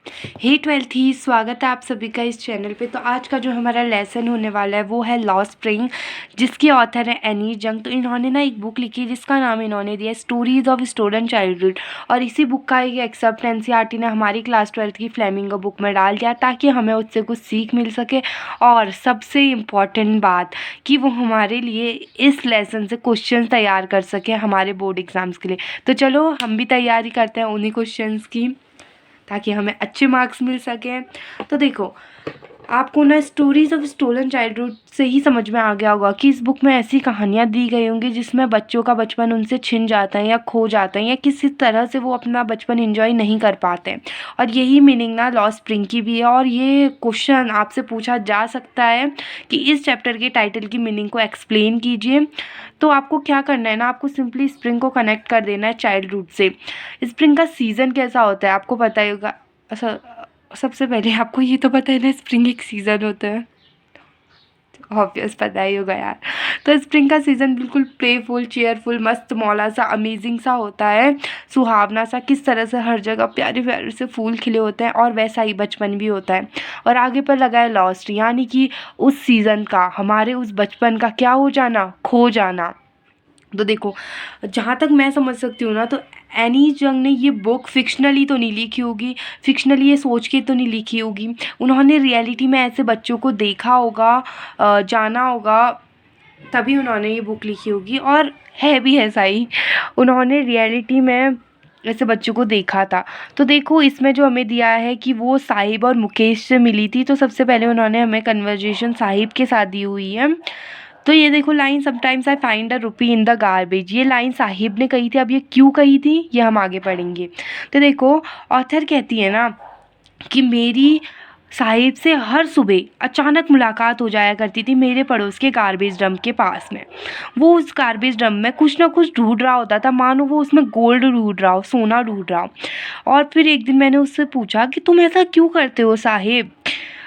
हे twelfth ही स्वागत है आप सभी का इस चैनल पे। तो आज का जो हमारा लेसन होने वाला है वो है लॉ स्प्रिंग, जिसकी ऑथर है एनी जंग। तो इन्होंने ना एक बुक लिखी जिसका नाम इन्होंने दिया स्टोरीज ऑफ स्टोलन चाइल्डहुड, और इसी बुक का एक एक्सेप्ट एनसीईआरटी ने हमारी क्लास 12th की फ्लेमिंगो बुक में डाल दिया ताकि हमें उससे कुछ सीख मिल सके। और सबसे इम्पॉर्टेंट बात कि वो हमारे लिए इस लेसन से क्वेश्चन तैयार कर सके हमारे बोर्ड एग्ज़ाम्स के लिए। तो चलो हम भी तैयारी करते हैं उन्हीं क्वेश्चंस की ताकि हमें अच्छे मार्क्स मिल सकें। तो देखो, आपको ना स्टोरीज ऑफ स्टोलन चाइल्डहुड से ही समझ में आ गया होगा कि इस बुक में ऐसी कहानियाँ दी गई होंगी जिसमें बच्चों का बचपन उनसे छिन जाता है या खो जाता है या किसी तरह से वो अपना बचपन एंजॉय नहीं कर पाते हैं। और यही मीनिंग ना लॉ स्प्रिंग की भी है। और ये क्वेश्चन आपसे पूछा जा सकता है कि इस चैप्टर के टाइटल की मीनिंग को एक्सप्लेन कीजिए। तो आपको क्या करना है ना, आपको सिंपली स्प्रिंग को कनेक्ट कर देना है चाइल्डहुड से। स्प्रिंग का सीज़न कैसा होता है आपको पता ही होगा। सबसे पहले आपको ये तो पता है ना, स्प्रिंग एक सीज़न होता है। ऑब्वियस पता ही होगा यार। तो स्प्रिंग का सीज़न बिल्कुल प्लेफुल, चेयरफुल, मस्त मौला सा, अमेजिंग सा होता है, सुहावना सा। किस तरह से हर जगह प्यारे प्यारे से फूल खिले होते हैं और वैसा ही बचपन भी होता है। और आगे पर लगा है लॉस्ट, यानी कि उस सीज़न का, हमारे उस बचपन का क्या हो जाना, खो जाना। तो देखो, जहाँ तक मैं समझ सकती हूँ ना, तो एनी जंग ने ये बुक फिक्शनली तो नहीं लिखी होगी, फिक्शनली ये सोच के तो नहीं लिखी होगी। उन्होंने रियलिटी में ऐसे बच्चों को देखा होगा, जाना होगा, तभी उन्होंने ये बुक लिखी होगी। और है भी ऐसा ही, उन्होंने रियलिटी में ऐसे बच्चों को देखा था। तो देखो, इसमें जो हमें दिया है कि वो साहिब और मुकेश से मिली थी। तो सबसे पहले उन्होंने हमें कन्वर्जेशन साहिब के साथ दी हुई है। तो ये देखो line, sometimes I find a rupee in the garbage, ये लाइन साहिब ने कही थी। अब ये क्यों कही थी ये हम आगे पढ़ेंगे। तो देखो, ऑथर कहती है ना कि मेरी साहिब से हर सुबह अचानक मुलाकात हो जाया करती थी मेरे पड़ोस के गार्बेज ड्रम के पास में। वो उस गार्बेज ड्रम में कुछ ना कुछ ढूंढ रहा होता था, मानो वो उसमें गोल्ड ढूंढ रहा हो, सोना ढूंढ रहा हो। और फिर एक दिन मैंने उससे पूछा कि तुम ऐसा क्यों करते हो साहिब।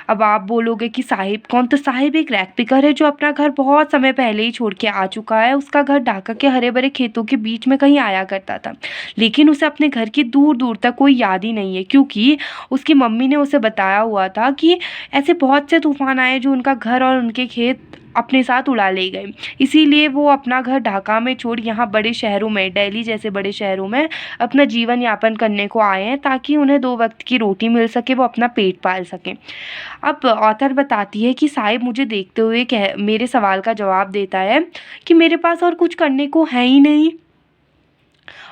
अब आप बोलोगे कि साहिब कौन, तो साहिब एक रैग पिकर है जो अपना घर बहुत समय पहले ही छोड़ के आ चुका है। उसका घर ढाका के हरे भरे खेतों के बीच में कहीं आया करता था, लेकिन उसे अपने घर की दूर दूर तक कोई याद ही नहीं है, क्योंकि उसकी मम्मी ने उसे बताया हुआ था कि ऐसे बहुत से तूफान आए जो उनका घर और उनके खेत अपने साथ उड़ा ले गए। इसीलिए वो अपना घर ढाका में छोड़ यहाँ बड़े शहरों में, दिल्ली जैसे बड़े शहरों में अपना जीवन यापन करने को आए हैं, ताकि उन्हें 2 वक्त की रोटी मिल सके, वो अपना पेट पाल सकें। अब ऑथर बताती है कि साहिब मुझे देखते हुए मेरे सवाल का जवाब देता है कि मेरे पास और कुछ करने को है ही नहीं।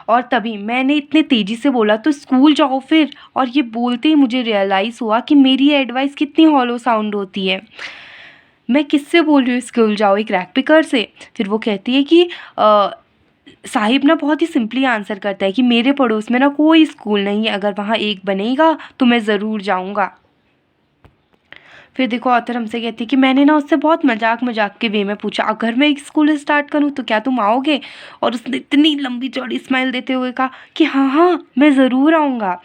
और तभी मैंने इतने तेज़ी से बोला तो स्कूल जाओ फिर। और ये बोलते ही मुझे रियलाइज़ हुआ कि मेरी एडवाइस कितनी हॉलो साउंड होती है। मैं किससे बोल रही हूँ स्कूल जाओ, एक रैग पिकर से। फिर वो कहती है कि साहिब ना बहुत ही सिंपली आंसर करता है कि मेरे पड़ोस में ना कोई स्कूल नहीं है, अगर वहाँ एक बनेगा तो मैं ज़रूर जाऊँगा। फिर देखो, ऑथर हमसे कहती है कि मैंने ना उससे बहुत मजाक मजाक के वे में पूछा, अगर मैं एक स्कूल स्टार्ट करूँ तो क्या तुम आओगे। और उसने इतनी लंबी चौड़ी स्माइल देते हुए कहा कि हाँ हाँ मैं ज़रूर आऊँगा।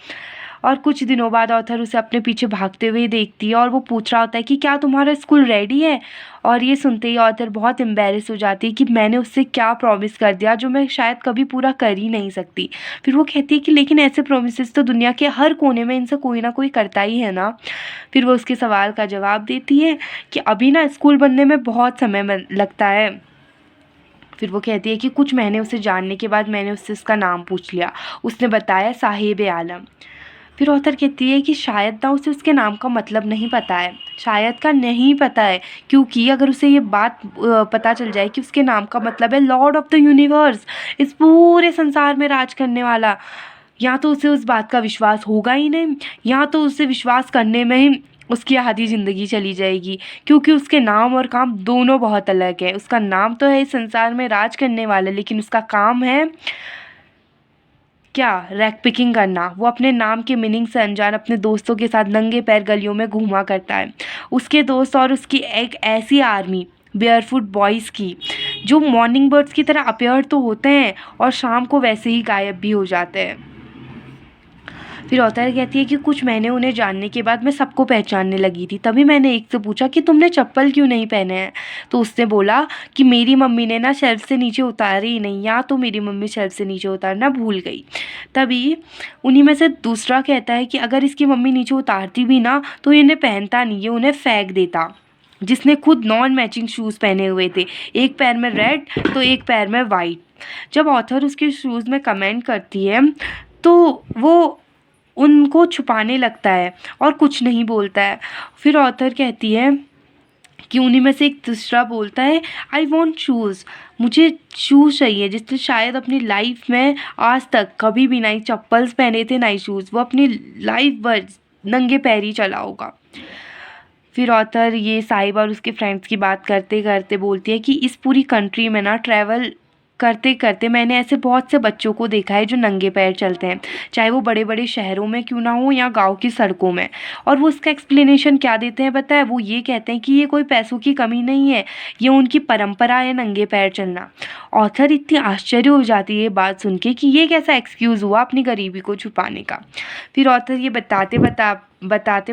और कुछ दिनों बाद ऑथर उसे अपने पीछे भागते हुए देखती है और वो पूछ रहा होता है कि क्या तुम्हारा स्कूल रेडी है। और ये सुनते ही ऑथर बहुत एम्बेरस हो जाती है कि मैंने उससे क्या प्रॉमिस कर दिया जो मैं शायद कभी पूरा कर ही नहीं सकती। फिर वो कहती है कि लेकिन ऐसे प्रोमिस तो दुनिया के हर कोने में इनसे कोई ना कोई करता ही है ना। फिर वो उसके सवाल का जवाब देती है कि अभी ना स्कूल बनने में बहुत समय लगता है। फिर वो कहती है कि कुछ महीने उसे जानने के बाद मैंने उससे उसका नाम पूछ लिया। उसने बताया साहिब आलम। फिर ऑथर कहती है कि शायद ना उसे उसके नाम का मतलब नहीं पता है, शायद का नहीं पता है, क्योंकि अगर उसे ये बात पता चल जाए कि उसके नाम का मतलब है लॉर्ड ऑफ द यूनिवर्स, इस पूरे संसार में राज करने वाला, या तो उसे उस बात का विश्वास होगा ही नहीं, या तो उसे विश्वास करने में ही उसकी आधी ज़िंदगी चली जाएगी। क्योंकि उसके नाम और काम दोनों बहुत अलग है। उसका नाम तो है इस संसार में राज करने वाला, लेकिन उसका काम है क्या, रैक पिकिंग करना। वो अपने नाम के मीनिंग से अनजान अपने दोस्तों के साथ नंगे पैर गलियों में घूमा करता है। उसके दोस्त और उसकी एक ऐसी आर्मी बेयरफुट बॉयज़ की, जो मॉर्निंग बर्ड्स की तरह अपीयर तो होते हैं और शाम को वैसे ही गायब भी हो जाते हैं। फिर ऑथर कहती है कि कुछ महीने उन्हें जानने के बाद मैं सबको पहचानने लगी थी। तभी मैंने एक से पूछा कि तुमने चप्पल क्यों नहीं पहने हैं। तो उसने बोला कि मेरी मम्मी ने ना शेल्फ से नीचे उतारे ही नहीं, या तो मेरी मम्मी शेल्फ से नीचे उतारना भूल गई। तभी उन्हीं में से दूसरा कहता है कि अगर इसकी मम्मी नीचे उतारती भी ना तो इन्हें पहनता नहीं, ये उन्हें फेंक देता। जिसने खुद नॉन मैचिंग शूज़ पहने हुए थे, एक पैर में रेड तो एक पैर में वाइट। जब ऑथर उसके शूज़ में कमेंट करती है तो वो उनको छुपाने लगता है और कुछ नहीं बोलता है। फिर ऑथर कहती है कि उन्हीं में से एक दूसरा बोलता है आई वॉन्ट शूज़, मुझे शूज़ चाहिए, जिसने शायद अपनी लाइफ में आज तक कभी भी ना ही चप्पल्स पहने थे ना ही शूज़, वो अपनी लाइफ भर नंगे पैर ही चला होगा। फिर ऑथर ये साहिब और उसके फ्रेंड्स की बात करते करते बोलती है कि इस पूरी कंट्री में ना ट्रैवल करते करते मैंने ऐसे बहुत से बच्चों को देखा है जो नंगे पैर चलते हैं, चाहे वो बड़े बड़े शहरों में क्यों ना हो या गांव की सड़कों में। और वो उसका एक्सप्लेनेशन क्या देते हैं पता है, वो ये कहते हैं कि ये कोई पैसों की कमी नहीं है, ये उनकी परंपरा है नंगे पैर चलना। ऑथर इतनी आश्चर्य हो जाती है ये बात सुन के कि ये कैसा एक्सक्यूज़ हुआ अपनी गरीबी को छुपाने का। फिर ऑथर ये बताते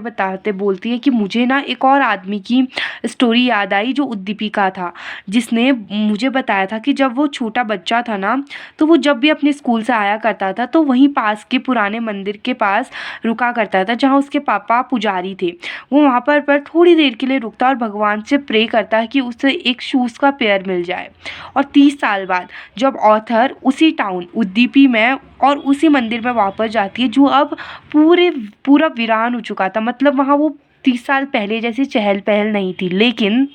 बताते बोलती है कि मुझे ना एक और आदमी की स्टोरी याद आई जो उद्दीपिका था, जिसने मुझे बताया था कि जब वो छोटा बच्चा था ना तो वो जब भी अपने स्कूल से आया करता था तो वहीं पास के पुराने मंदिर के पास रुका करता था जहाँ उसके पापा पुजारी थे। वो वहाँ पर थोड़ी देर के लिए रुकता और भगवान से प्रे करता कि उसे एक शूज़ का पेयर मिल जाए। और 30 साल बाद जब ऑथर उसी टाउन उद्दीपी में और उसी मंदिर में वापस जाती है जो अब पूरा वीरान हो चुका था, मतलब वहाँ वो 30 साल पहले जैसी चहल पहल नहीं थी, लेकिन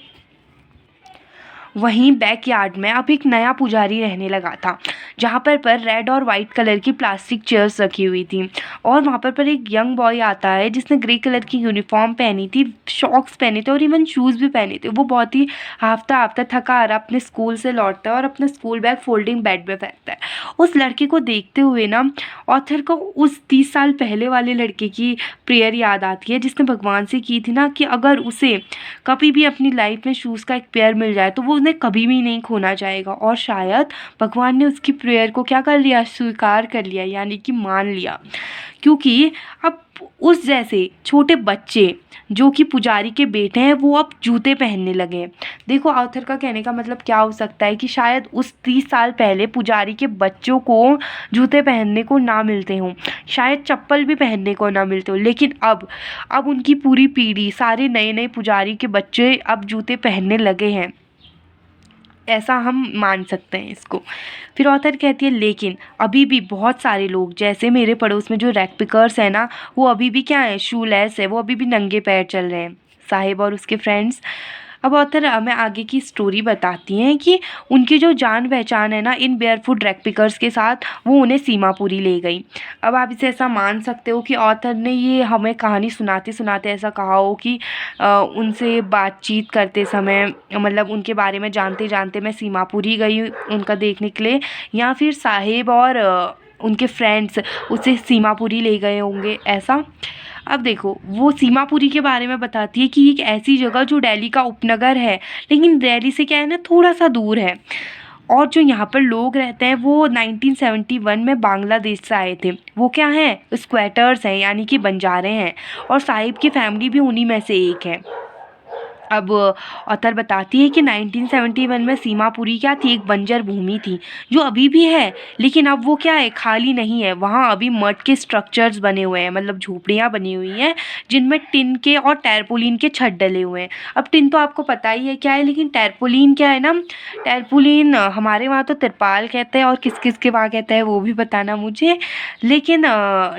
वहीं बैकयार्ड में अब एक नया पुजारी रहने लगा था, जहाँ पर रेड और वाइट कलर की प्लास्टिक चेयर्स रखी हुई थी। और वहाँ पर एक यंग बॉय आता है जिसने ग्रे कलर की यूनिफॉर्म पहनी थी, शॉक्स पहने थे और इवन शूज़ भी पहने थे। वो बहुत ही हाफता हाफता थका हारा अपने स्कूल से लौटता है और अपना स्कूल बैग फोल्डिंग बेड में फेंकता है। उस लड़के को देखते हुए ना ऑथर को उस 30 साल पहले वाले लड़के की प्रेयर याद आती है जिसने भगवान से की थी ना कि अगर उसे कभी भी अपनी लाइफ में शूज़ का एक पेयर मिल जाए तो वो उन्हें कभी भी नहीं खोना चाहेगा। और शायद भगवान ने उसकी प्रेयर को क्या कर लिया, स्वीकार कर लिया, यानी कि मान लिया, क्योंकि अब उस जैसे छोटे बच्चे जो कि पुजारी के बेटे हैं वो अब जूते पहनने लगे हैं। देखो ऑथर का कहने का मतलब क्या हो सकता है कि शायद उस 30 साल पहले पुजारी के बच्चों को जूते पहनने को ना मिलते हों, शायद चप्पल भी पहनने को ना मिलते हो, लेकिन अब उनकी पूरी पीढ़ी, सारे नए नए पुजारी के बच्चे अब जूते पहनने लगे हैं, ऐसा हम मान सकते हैं इसको। फिर ऑथर कहती है लेकिन अभी भी बहुत सारे लोग जैसे मेरे पड़ोस में जो रैक पिकर्स हैं ना, वो अभी भी क्या है, शूलेस है, वो अभी भी नंगे पैर चल रहे हैं। साहिब और उसके फ्रेंड्स। अब ऑथर हमें आगे की स्टोरी बताती हैं कि उनकी जो जान पहचान है ना इन बेयरफुट रैक पिकर्स के साथ, वो उन्हें सीमापुरी ले गई। अब आप इसे ऐसा मान सकते हो कि ऑथर ने ये हमें कहानी सुनाते सुनाते ऐसा कहा हो कि उनसे बातचीत करते समय, मतलब उनके बारे में जानते जानते मैं सीमापुरी गई उनका देखने के लिए, या फिर साहिब और उनके फ्रेंड्स उसे सीमापुरी ले गए होंगे ऐसा। अब देखो वो सीमापुरी के बारे में बताती है कि एक ऐसी जगह जो दिल्ली का उपनगर है, लेकिन दिल्ली से क्या है ना थोड़ा सा दूर है। और जो यहाँ पर लोग रहते हैं वो 1971 में बांग्लादेश से आए थे। वो क्या हैं, स्क्वैटर्स हैं, यानी कि बंजारे हैं। और साहिब की फैमिली भी उन्हीं में से एक है। अब ऑथर बताती है कि 1971 में सीमापुरी क्या थी, एक बंजर भूमि थी जो अभी भी है, लेकिन अब वो क्या है, खाली नहीं है। वहाँ अभी मड के स्ट्रक्चर्स बने हुए हैं, मतलब झोपड़ियाँ बनी हुई हैं जिनमें टिन के और टैरपोलिन के छत डले हुए हैं। अब टिन तो आपको पता ही है क्या है, लेकिन टैरपोलिन क्या है ना, टैरपोलिन हमारे वहाँ तो तिरपाल कहते हैं और किस किस के वहाँ कहते हैं वो भी बताना मुझे। लेकिन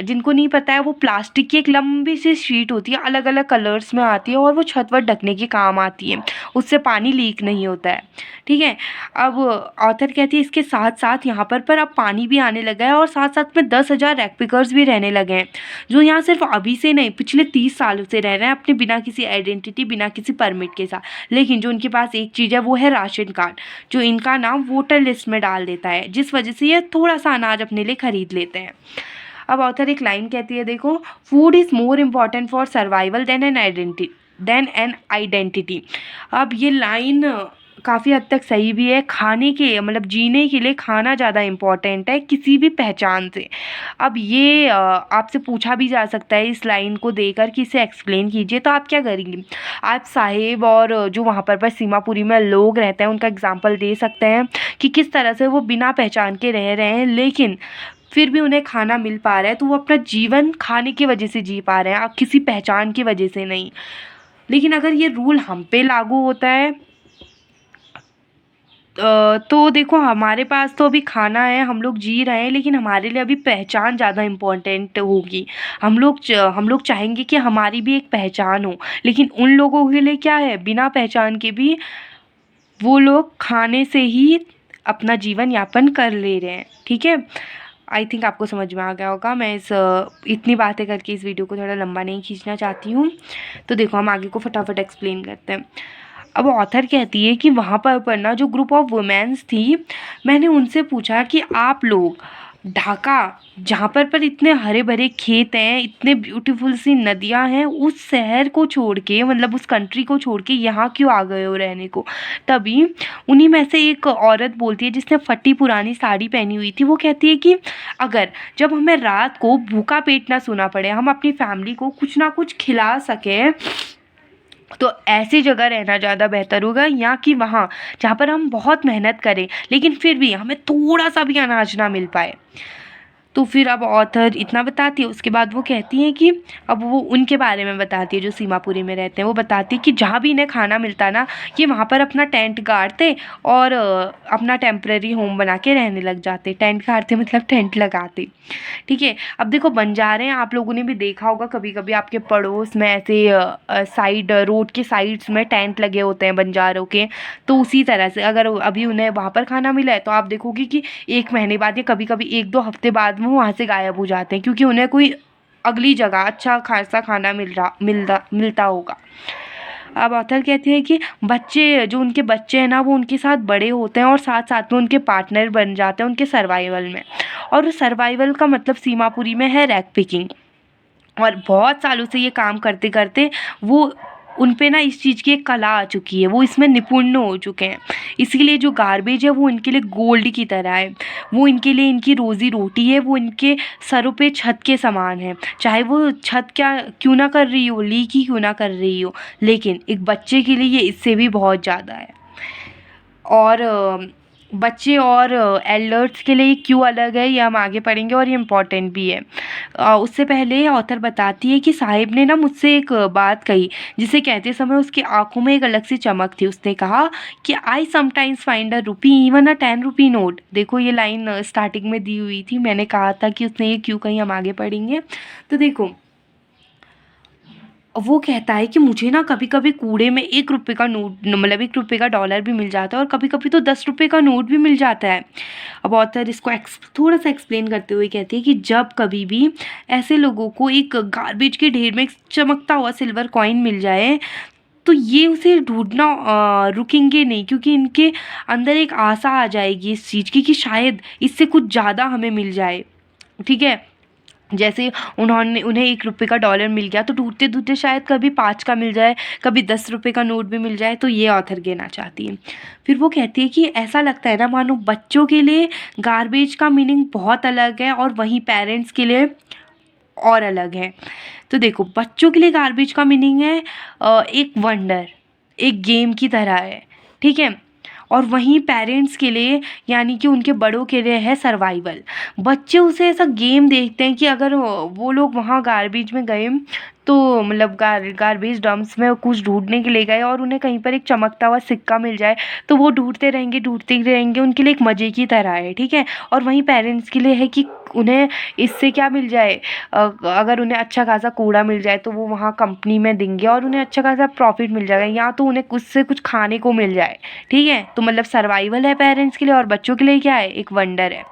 जिनको नहीं पता है, वो प्लास्टिक की एक लंबी सी शीट होती है, अलग अलग कलर्स में आती है और वो छत पर ढकने के काम आती है, उससे पानी लीक नहीं होता है। ठीक है। अब ऑथर कहती है इसके साथ साथ यहाँ पर अब पानी भी आने लगा है और साथ साथ में 10,000 रैक पिकर्स भी रहने लगे हैं जो यहाँ सिर्फ अभी से नहीं पिछले 30 सालों से रह रहे हैं अपने बिना किसी आइडेंटिटी, बिना किसी परमिट के साथ। लेकिन जो उनके पास एक चीज़ है वो है राशन कार्ड, जो इनका नाम वोटर लिस्ट में डाल देता है, जिस वजह से ये थोड़ा सा अनाज अपने लिए खरीद लेते हैं। अब ऑथर एक लाइन कहती है, देखो, food is more important for survival than an identity. अब ये लाइन काफ़ी हद तक सही भी है। खाने के मतलब जीने के लिए खाना ज़्यादा इम्पोर्टेंट है किसी भी पहचान से। अब ये आपसे पूछा भी जा सकता है इस लाइन को देकर कि इसे एक्सप्लेन कीजिए, तो आप क्या करेंगी? आप साहिब और जो वहाँ पर सीमापुरी में लोग रहते हैं उनका एग्ज़ाम्पल दे सकते हैं कि किस तरह से वो बिना पहचान के रह रहे हैं, लेकिन फिर भी उन्हें खाना मिल पा रहा है, तो वो अपना जीवन खाने की वजह से जी पा रहे हैं, किसी पहचान की वजह से नहीं। लेकिन अगर ये रूल हम पे लागू होता है तो देखो हमारे पास तो अभी खाना है, हम लोग जी रहे हैं, लेकिन हमारे लिए अभी पहचान ज़्यादा इम्पोर्टेंट होगी। हम लोग चाहेंगे कि हमारी भी एक पहचान हो, लेकिन उन लोगों के लिए क्या है, बिना पहचान के भी वो लोग खाने से ही अपना जीवन यापन कर ले रहे हैं। ठीक है, आई थिंक आपको समझ में आ गया होगा। मैं इतनी बातें करके इस वीडियो को थोड़ा लंबा नहीं खींचना चाहती हूँ। तो देखो हम आगे को फटाफट एक्सप्लेन करते हैं। अब ऑथर कहती है कि वहाँ पर ना जो ग्रुप ऑफ वुमेन्स थी, मैंने उनसे पूछा कि आप लोग ढाका, जहाँ पर इतने हरे भरे खेत हैं, इतने ब्यूटीफुल सी नदियाँ हैं, उस शहर को छोड़ के मतलब उस कंट्री को छोड़ के यहाँ क्यों आ गए हो रहने को? तभी उन्हीं में से एक औरत बोलती है जिसने फटी पुरानी साड़ी पहनी हुई थी, वो कहती है कि अगर जब हमें रात को भूखा पेट ना सोना पड़े, हम अपनी फैमिली को कुछ ना कुछ खिला सकें, तो ऐसी जगह रहना ज़्यादा बेहतर होगा या कि वहाँ जहाँ पर हम बहुत मेहनत करें लेकिन फिर भी हमें थोड़ा सा भी अनाज ना मिल पाए। तो फिर अब ऑथर इतना बताती है, उसके बाद वो कहती हैं कि अब वो उनके बारे में बताती है जो सीमापुरी में रहते हैं। वो बताती है कि जहाँ भी इन्हें खाना मिलता ना, ये वहाँ पर अपना टेंट गाड़ते और अपना टेम्परेरी होम बना के रहने लग जाते। टेंट गाड़ते मतलब टेंट लगाते। ठीक है, अब देखो बंजारे, आप लोगों ने भी देखा होगा कभी कभी आपके पड़ोस में ऐसे साइड रोड के साइड्स में टेंट लगे होते हैं बंजारों के। तो उसी तरह से अगर अभी उन्हें वहाँ पर खाना मिला है तो आप देखोगे कि 1 महीने बाद या कभी कभी 1-2 हफ्ते बाद वो वहाँ से गायब हो जाते हैं, क्योंकि उन्हें कोई अगली जगह अच्छा खासा खाना मिलता होगा। अब ऑथर कहती है कि बच्चे, जो उनके बच्चे हैं ना, वो उनके साथ बड़े होते हैं और साथ साथ में उनके पार्टनर बन जाते हैं उनके सर्वाइवल में। और सर्वाइवल का मतलब सीमापुरी में है रैग पिकिंग। और बहुत सालों से ये काम करते करते वो उन पे ना इस चीज़ की एक कला आ चुकी है, वो इसमें निपुण हो चुके हैं। इसीलिए जो गार्बेज है वो इनके लिए गोल्ड की तरह है। वो इनके लिए इनकी रोज़ी रोटी है, वो इनके सरों पे छत के समान है। चाहे वो छत क्या क्यों ना कर रही हो, लीक ही क्यों ना कर रही हो, लेकिन एक बच्चे के लिए ये इससे भी बहुत ज़्यादा है। और बच्चे और एल्डर्स के लिए क्यों अलग है ये हम आगे पढ़ेंगे और ये इम्पॉर्टेंट भी है। उससे पहले ऑथर बताती है कि साहिब ने ना मुझसे एक बात कही जिसे कहते समय उसकी आंखों में एक अलग सी चमक थी। उसने कहा कि I sometimes find a rupee even a 10 rupee note. देखो ये लाइन स्टार्टिंग में दी हुई थी, मैंने कहा था कि उसने ये क्यों कही, हम आगे पढ़ेंगे। तो देखो वो कहता है कि मुझे ना कभी कभी कूड़े में 1 रुपये का नोट मतलब 1 रुपये का डॉलर भी मिल जाता है और कभी कभी तो 10 रुपये का नोट भी मिल जाता है। अब ऑथर इसको थोड़ा सा एक्सप्लेन करते हुए कहती है कि जब कभी भी ऐसे लोगों को एक गार्बेज के ढेर में एक चमकता हुआ सिल्वर कॉइन मिल जाए तो ये उसे ढूंढना रुकेंगे नहीं, क्योंकि इनके अंदर एक आशा आ जाएगी इस चीज़ की कि शायद इससे कुछ ज़्यादा हमें मिल जाए। ठीक है, जैसे उन्हें 1 रुपये का डॉलर मिल गया तो ढूंढते ढूंढते शायद कभी 5 का मिल जाए, कभी 10 रुपये का नोट भी मिल जाए। तो ये ऑथर कहना चाहती है। फिर वो कहती है कि ऐसा लगता है ना मानो बच्चों के लिए गार्बेज का मीनिंग बहुत अलग है और वहीं पेरेंट्स के लिए और अलग है। तो देखो बच्चों के लिए गार्बेज का मीनिंग है एक वंडर, एक गेम की तरह है। ठीक है, और वहीं पेरेंट्स के लिए यानी कि उनके बड़ों के लिए है सर्वाइवल। बच्चे उसे ऐसा गेम देखते हैं कि अगर वो लोग वहाँ गार्बेज में गए तो मतलब गार्बेज डंप्स में कुछ ढूंढने के लिए गए और उन्हें कहीं पर एक चमकता हुआ सिक्का मिल जाए तो वो ढूंढते ही रहेंगे, उनके लिए एक मज़े की तरह है। ठीक है, और वहीं पेरेंट्स के लिए है कि उन्हें इससे क्या मिल जाए, अगर उन्हें अच्छा खासा कूड़ा मिल जाए तो वो वहाँ कंपनी में देंगे और उन्हें अच्छा खासा प्रॉफिट मिल जाएगा, या तो उन्हें कुछ से कुछ खाने को मिल जाए। ठीक है, तो मतलब सर्वाइवल है पेरेंट्स के लिए और बच्चों के लिए क्या है, एक वंडर है।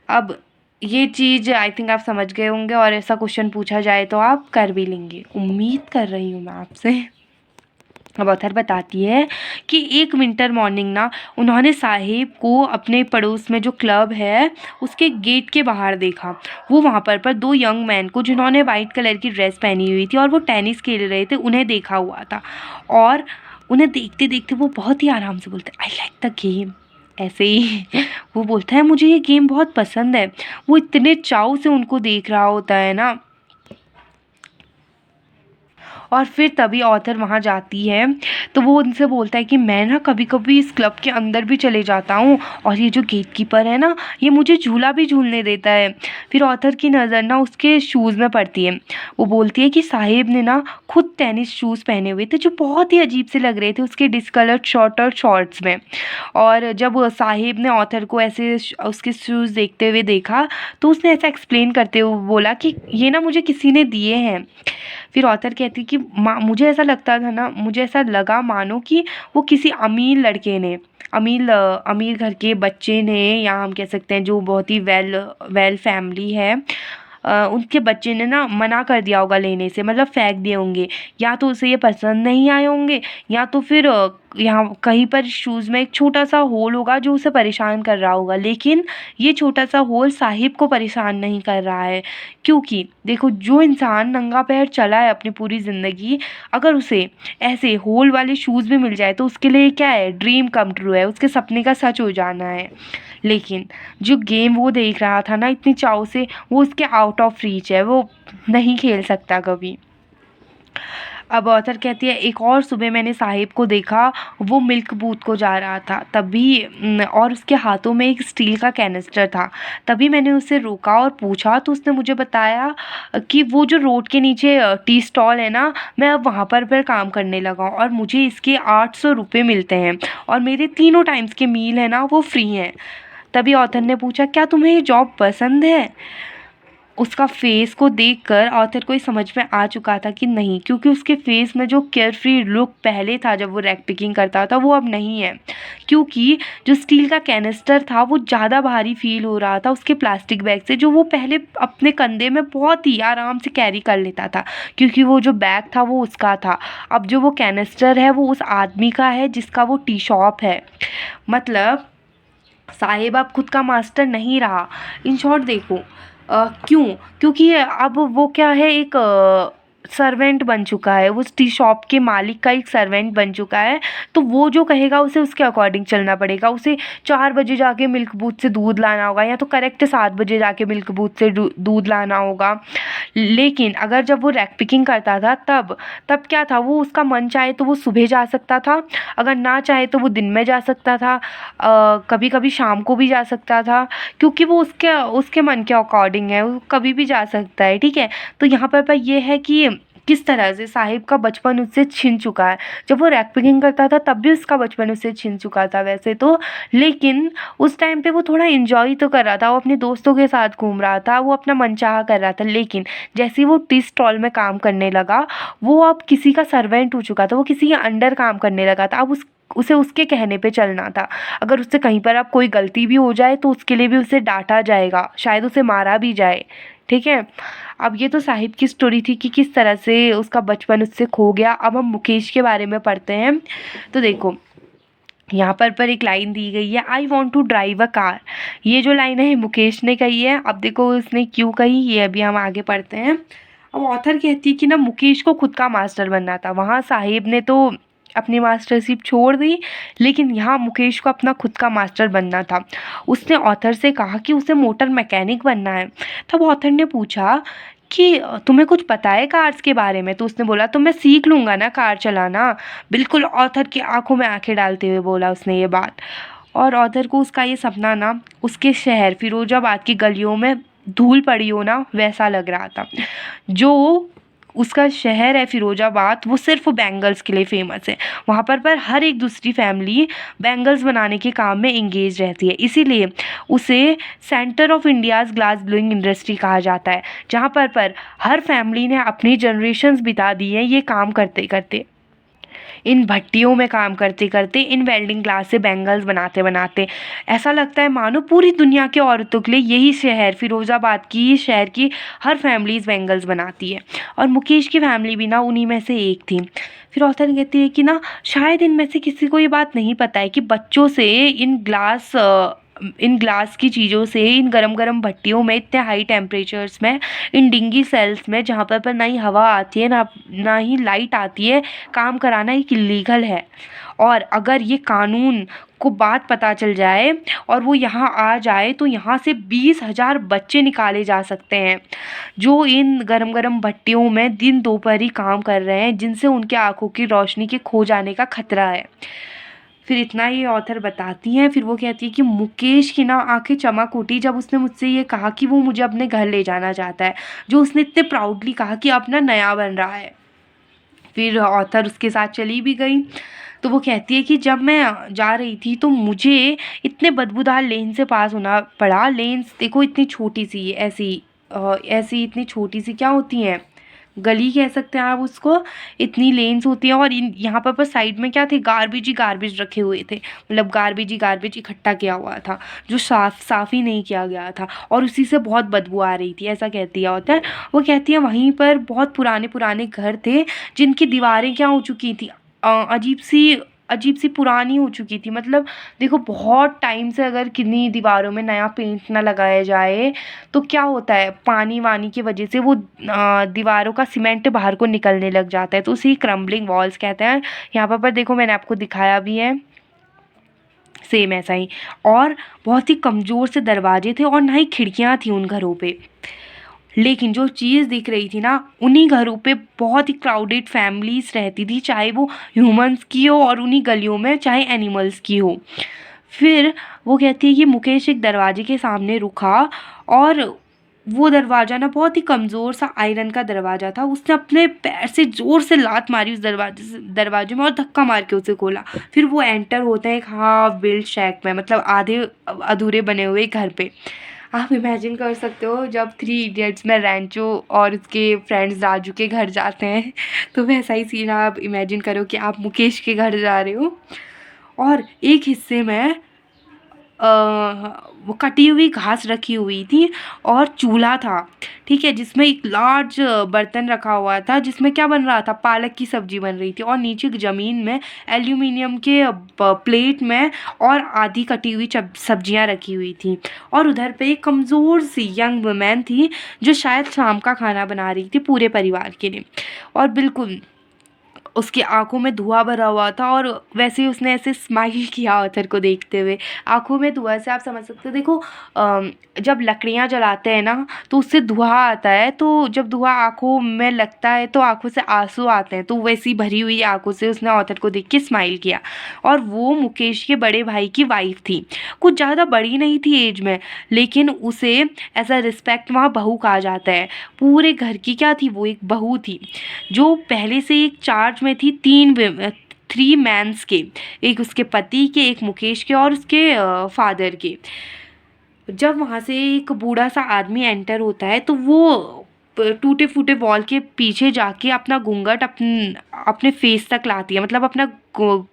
अब ये चीज़ आई थिंक आप समझ गए होंगे और ऐसा क्वेश्चन पूछा जाए तो आप कर भी लेंगे, उम्मीद कर रही हूँ मैं आपसे। अब ऑथर बताती है कि एक विंटर मॉर्निंग ना उन्होंने साहिब को अपने पड़ोस में जो क्लब है उसके गेट के बाहर देखा। वो वहाँ पर 2 यंग मैन को जिन्होंने वाइट कलर की ड्रेस पहनी हुई थी और वो टेनिस खेल रहे थे उन्हें देखा हुआ था। और उन्हें देखते देखते वो बहुत ही आराम से बोलता है, आई लाइक द गेम, ऐसे ही वो बोलता है मुझे ये गेम बहुत पसंद है। वो इतने चाव से उनको देख रहा होता है ना। और फिर तभी ऑथर वहाँ जाती है तो वो उनसे बोलता है कि मैं ना कभी कभी इस क्लब के अंदर भी चले जाता हूँ, और ये जो गेटकीपर है ना, ये मुझे झूला भी झूलने देता है। फिर ऑथर की नज़र ना उसके शूज़ में पड़ती है। वो बोलती है कि साहिब ने ना खुद टेनिस शूज़ पहने हुए थे जो बहुत ही अजीब से लग रहे थे उसके डिस्कलर्ड शर्ट और शॉर्ट्स में। और जब साहिब ने ऑथर को ऐसे उसके शूज़ देखते हुए देखा तो उसने ऐसा एक्सप्लेन करते हुए बोला कि ये ना मुझे किसी ने दिए हैं। फिर ऑथर कहती कि मुझे ऐसा लगता था ना, मुझे ऐसा लगा मानो कि वो किसी अमीर लड़के ने, अमीर घर के बच्चे ने, या हम कह सकते हैं जो बहुत ही वेल फैमिली है, उनके बच्चे ने ना मना कर दिया होगा लेने से, मतलब फेंक दिए होंगे, या तो उसे ये पसंद नहीं आए होंगे, या तो फिर यहाँ कहीं पर शूज़ में एक छोटा सा होल होगा जो उसे परेशान कर रहा होगा। लेकिन ये छोटा सा होल साहिब को परेशान नहीं कर रहा है, क्योंकि देखो जो इंसान नंगा पैर चला है अपनी पूरी ज़िंदगी, अगर उसे ऐसे होल वाले शूज़ भी मिल जाए तो उसके लिए क्या है, ड्रीम कम ट्रू है, उसके सपने का सच हो जाना है। लेकिन जो गेम वो देख रहा था ना इतनी चाव से, वो उसके आउट ऑफ रीच है, वो नहीं खेल सकता कभी। अब ऑथर कहती है एक और सुबह मैंने साहिब को देखा, वो मिल्क बूथ को जा रहा था तभी और उसके हाथों में एक स्टील का कैनिस्टर था। तभी मैंने उसे रोका और पूछा तो उसने मुझे बताया कि वो जो रोड के नीचे टी स्टॉल है ना, मैं अब वहाँ पर काम करने लगा हूँ और मुझे इसके 800 रुपये मिलते हैं और मेरे तीनों टाइम्स के मील है ना वो फ्री हैं। तभी ऑथर ने पूछा क्या तुम्हें ये जॉब पसंद है। उसका फेस को देखकर ऑथर को ये समझ में आ चुका था कि नहीं, क्योंकि उसके फेस में जो केयरफ्री लुक पहले था जब वो रैक पिकिंग करता था वो अब नहीं है, क्योंकि जो स्टील का कैनिस्टर था वो ज़्यादा भारी फील हो रहा था उसके प्लास्टिक बैग से, जो वो पहले अपने कंधे में बहुत ही आराम से कैरी कर लेता था, क्योंकि वो जो बैग था वो उसका था। अब जो वो कैनिस्टर है वो उस आदमी का है जिसका वो टी शॉप है। मतलब साहिब अब खुद का मास्टर नहीं रहा। इन शॉर्ट देखो, क्यों, क्योंकि अब वो क्या है, एक सर्वेंट बन चुका है, वो टी शॉप के मालिक का एक सर्वेंट बन चुका है। तो वो जो कहेगा उसे उसके अकॉर्डिंग चलना पड़ेगा। उसे 4 बजे जाके मिल्क बूथ से दूध लाना होगा, या तो करेक्ट 7 बजे जाके मिल्क बूथ से दूध लाना होगा। लेकिन अगर जब वो रैक पिकिंग करता था तब क्या था, वो उसका मन चाहे तो वो सुबह जा सकता था, अगर ना चाहे तो वो दिन में जा सकता था, कभी कभी शाम को भी जा सकता था, क्योंकि वो उसके उसके मन के अकॉर्डिंग है, वो कभी भी जा सकता है। ठीक है, तो यहाँ पर ये है कि किस तरह से साहिब का बचपन उससे छिन चुका है। जब वो रैक पिकिंग करता था तब भी उसका बचपन उससे छिन चुका था वैसे तो, लेकिन उस टाइम पे वो थोड़ा इन्जॉय तो कर रहा था, वो अपने दोस्तों के साथ घूम रहा था, वो अपना मनचाहा कर रहा था। लेकिन जैसे ही वो टी स्टॉल में काम करने लगा, वो अब किसी का सर्वेंट हो चुका था, वो किसी के अंडर काम करने लगा था। अब उसे उसके कहने पे चलना था। अगर उससे कहीं पर अब कोई गलती भी हो जाए तो उसके लिए भी उसे डांटा जाएगा, शायद उसे मारा भी जाए। ठीक है, अब ये तो साहिब की स्टोरी थी कि किस तरह से उसका बचपन उससे खो गया। अब हम मुकेश के बारे में पढ़ते हैं। तो देखो यहाँ पर एक लाइन दी गई है, I want to drive a car. ये जो लाइन है मुकेश ने कही है। अब देखो उसने क्यों कही, ये अभी हम आगे पढ़ते हैं। अब ऑथर कहती है कि ना मुकेश को खुद का मास्टर बनना था, वहाँ साहिब ने तो अपनी मास्टरशिप छोड़ दी, लेकिन यहाँ मुकेश को अपना खुद का मास्टर बनना था। उसने ऑथर से कहा कि उसे मोटर मैकेनिक बनना है। तब ऑथर ने पूछा कि तुम्हें कुछ पता है कार्स के बारे में। तो उसने बोला तो मैं सीख लूँगा ना कार चलाना। बिल्कुल ऑथर की आंखों में आंखें डालते हुए बोला उसने ये बात। और ऑथर को उसका ये सपना ना उसके शहर फिरोजाबाद की गलियों में धूल पड़ी हो ना वैसा लग रहा था। जो उसका शहर है फिरोजाबाद, वो सिर्फ बैंगल्स के लिए फेमस है। वहाँ पर हर एक दूसरी फैमिली बैंगल्स बनाने के काम में इंगेज रहती है, इसीलिए उसे centre of India's glass blowing industry कहा जाता है, जहाँ पर हर फैमिली ने अपनी जनरेशन्स बिता दी है ये काम करते करते, इन भट्टियों में काम करते करते, इन वेल्डिंग ग्लास से बैंगल्स बनाते बनाते। ऐसा लगता है मानो पूरी दुनिया के औरतों के लिए यही शहर फिरोज़ाबाद की शहर की हर फैमिलीज बैंगल्स बनाती है। और मुकेश की फैमिली भी ना उन्हीं में से एक थी। फिर ऑथर कहती है कि ना शायद इनमें से किसी को ये बात नहीं पता है कि बच्चों से इन ग्लास इन ग्लास की चीज़ों से, इन गरम गरम भट्टियों में, इतने हाई टेम्परेचर्स में, इन डिंगी सेल्स में, जहाँ पर ना ही हवा आती है, ना ही लाइट आती है, काम कराना एक इलीगल है। और अगर ये कानून को बात पता चल जाए और वो यहाँ आ जाए तो यहाँ से 20,000 बच्चे निकाले जा सकते हैं जो इन गरम गरम भट्टियों में दिन दोपहर ही काम कर रहे हैं, जिनसे उनके आंखों की रोशनी के खो जाने का खतरा है। फिर इतना ये ऑथर बताती हैं। फिर वो कहती है कि मुकेश की ना आंखें चमक उठी जब उसने मुझसे ये कहा कि वो मुझे अपने घर ले जाना चाहता है, जो उसने इतने प्राउडली कहा कि अपना नया बन रहा है। फिर ऑथर उसके साथ चली भी गई। तो वो कहती है कि जब मैं जा रही थी तो मुझे इतने बदबूदार लेन से पास होना पड़ा। लेन्स देखो इतनी छोटी सी, ऐसी इतनी छोटी सी क्या होती हैं, गली कह सकते हैं आप उसको, इतनी लेन्स होती हैं। और इन यहाँ पर साइड में क्या थे, गार्बेज ही गार्बेज रखे हुए थे, मतलब गार्बेज ही गार्बेज इकट्ठा किया हुआ था जो साफ ही नहीं किया गया था, और उसी से बहुत बदबू आ रही थी, ऐसा कहती है होता है। वो कहती है वहीं पर बहुत पुराने पुराने घर थे जिनकी दीवारें क्या हो चुकी थी, अजीब सी पुरानी हो चुकी थी। मतलब देखो बहुत टाइम से अगर किन्हीं दीवारों में नया पेंट ना लगाया जाए तो क्या होता है, पानी वानी की वजह से वो दीवारों का सीमेंट बाहर को निकलने लग जाता है, तो उसी क्रम्बलिंग वॉल्स कहते हैं। यहाँ पर देखो मैंने आपको दिखाया भी है, सेम ऐसा ही। और बहुत ही कमज़ोर से दरवाजे थे और ना ही खिड़कियाँ थी उन घरों पे। लेकिन जो चीज़ दिख रही थी ना, उन्हीं घरों पे बहुत ही क्राउडेड फैमिलीज़ रहती थी, चाहे वो ह्यूमंस की हो और उन्हीं गलियों में चाहे एनिमल्स की हो। फिर वो कहती है कि मुकेश एक दरवाजे के सामने रुका, और वो दरवाज़ा ना बहुत ही कमज़ोर सा आयरन का दरवाज़ा था। उसने अपने पैर से ज़ोर से लात मारी उस दरवाजे में और धक्का मार के उसे खोला। फिर वो एंटर होता है एक हाफ बिल्ड शैक में, मतलब आधे अधूरे बने हुए घर पे। आप इमेजिन कर सकते हो जब थ्री इडियट्स में रैंचो और उसके फ्रेंड्स राजू के घर जाते हैं, तो वैसा ही सीन आप इमेजिन करो कि आप मुकेश के घर जा रहे हो, और एक हिस्से में वो कटी हुई घास रखी हुई थी और चूल्हा था, ठीक है, जिसमें एक लार्ज बर्तन रखा हुआ था जिसमें क्या बन रहा था, पालक की सब्जी बन रही थी। और नीचे ज़मीन में एल्यूमिनियम के प्लेट में और आधी कटी हुई सब्जियां रखी हुई थी। और उधर पे एक कमज़ोर सी यंग वुमेन थी जो शायद शाम का खाना बना रही थी पूरे परिवार के लिए। और बिल्कुल उसकी आंखों में धुआं भरा हुआ था, और वैसे ही उसने ऐसे स्माइल किया ऑथर को देखते हुए। आंखों में धुआं से आप समझ सकते हो, देखो जब लकड़ियाँ जलाते हैं ना तो उससे धुआं आता है, तो जब धुआं आंखों में लगता है तो आंखों से आंसू आते हैं, तो वैसी भरी हुई आंखों से उसने ऑथर को देख के स्माइल किया। और वो मुकेश के बड़े भाई की वाइफ थी, कुछ ज़्यादा बड़ी नहीं थी एज में, लेकिन उसे एज अ रिस्पेक्ट वहाँ बहू कहा जाता है। पूरे घर की क्या थी, वो एक बहू थी जो पहले से एक चार्ज में थी, 3 मैंस के, एक उसके पति के, एक मुकेश के और उसके फादर के। जब वहाँ से एक बूढ़ा सा आदमी एंटर होता है तो वो टूटे फूटे वॉल के पीछे जाके अपना घूंघट अपने फेस तक लाती है, मतलब अपना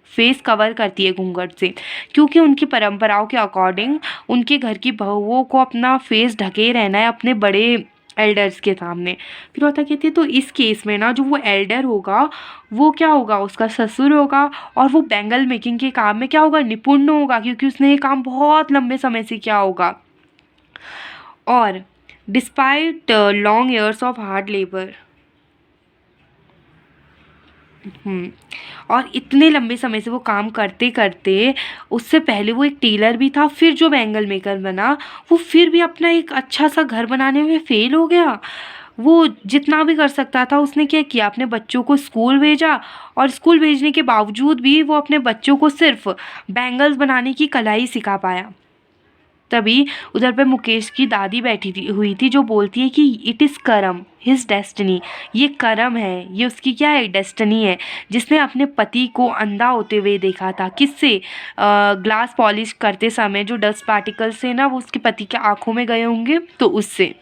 फेस कवर करती है घूंघट से, क्योंकि उनकी परंपराओं के अकॉर्डिंग उनके घर की बहुओं को अपना फेस ढके रहना है अपने बड़े एल्डर्स के सामने। फिर होता कहती है तो इस केस में ना जो वो एल्डर होगा वो क्या होगा, उसका ससुर होगा, और वो बैंगल मेकिंग के काम में क्या होगा, निपुण होगा, क्योंकि उसने ये काम बहुत लंबे समय से किया होगा। और despite long years of hard labour, और इतने लंबे समय से वो काम करते करते, उससे पहले वो एक टेलर भी था, फिर जो बैंगल मेकर बना, वो फिर भी अपना एक अच्छा सा घर बनाने में फेल हो गया। वो जितना भी कर सकता था उसने क्या किया, अपने बच्चों को स्कूल भेजा, और स्कूल भेजने के बावजूद भी वो अपने बच्चों को सिर्फ बैंगल्स बनाने की कला ही सिखा पाया। तभी उधर पे मुकेश की दादी बैठी हुई थी जो बोलती है कि इट इज़ करम, हिज डेस्टिनी, ये करम है, ये उसकी क्या है, डेस्टिनी है, जिसने अपने पति को अंधा होते हुए देखा था। किससे, ग्लास पॉलिश करते समय जो डस्ट पार्टिकल्स से ना वो उसके पति के आंखों में गए होंगे, तो उससे।